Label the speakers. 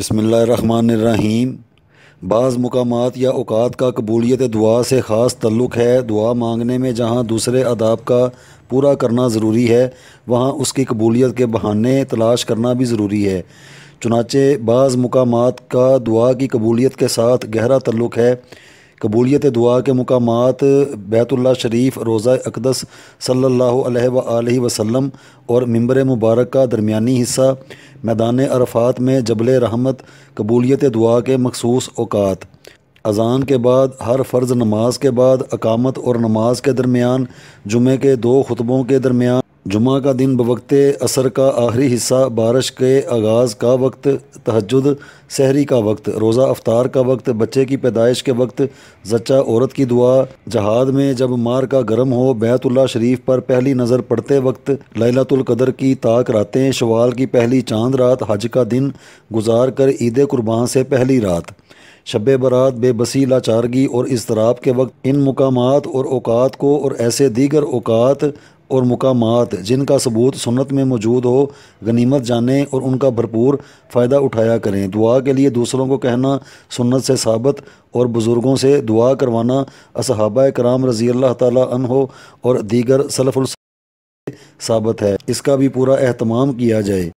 Speaker 1: بسم اللہ الرحمن الرحیم۔ بعض مقامات یا اوقات کا قبولیت دعا سے خاص تعلق ہے۔ دعا مانگنے میں جہاں دوسرے آداب کا پورا کرنا ضروری ہے، وہاں اس کی قبولیت کے بہانے تلاش کرنا بھی ضروری ہے۔ چنانچہ بعض مقامات کا دعا کی قبولیت کے ساتھ گہرا تعلق ہے۔ قبولیت دعا کے مقامات بیت اللہ شریف، روضہ اقدس صلی اللہ علیہ وآلہ وسلم اور منبر مبارک کا درمیانی حصہ، میدان عرفات میں جبل رحمت۔ قبولیت دعا کے مخصوص اوقات: اذان کے بعد، ہر فرض نماز کے بعد، اقامت اور نماز کے درمیان، جمعے کے 2 خطبوں کے درمیان، جمعہ کا دن بوقت عصر کا آخری حصہ، بارش کے آغاز کا وقت، تہجد، سحری کا وقت، روزہ افطار کا وقت، بچے کی پیدائش کے وقت، زچہ عورت کی دعا، جہاد میں جب معرکہ گرم ہو، بیت اللہ شریف پر پہلی نظر پڑتے وقت، لیلۃ القدر کی طاق راتیں، شوال کی پہلی چاند رات، حج کا دن گزار کر عید قربان سے پہلی رات، شب برات، بے بسی، لاچارگی اور اضطراب کے وقت۔ ان مقامات اور اوقات کو اور ایسے دیگر اوقات اور مقامات جن کا ثبوت سنت میں موجود ہو غنیمت جانیں اور ان کا بھرپور فائدہ اٹھایا کریں۔ دعا کے لیے دوسروں کو کہنا سنت سے ثابت اور بزرگوں سے دعا کروانا اصحابہ کرام رضی اللہ تعالیٰ عنہ اور دیگر سلف ثابت ہے۔ اس کا بھی پورا اہتمام کیا جائے۔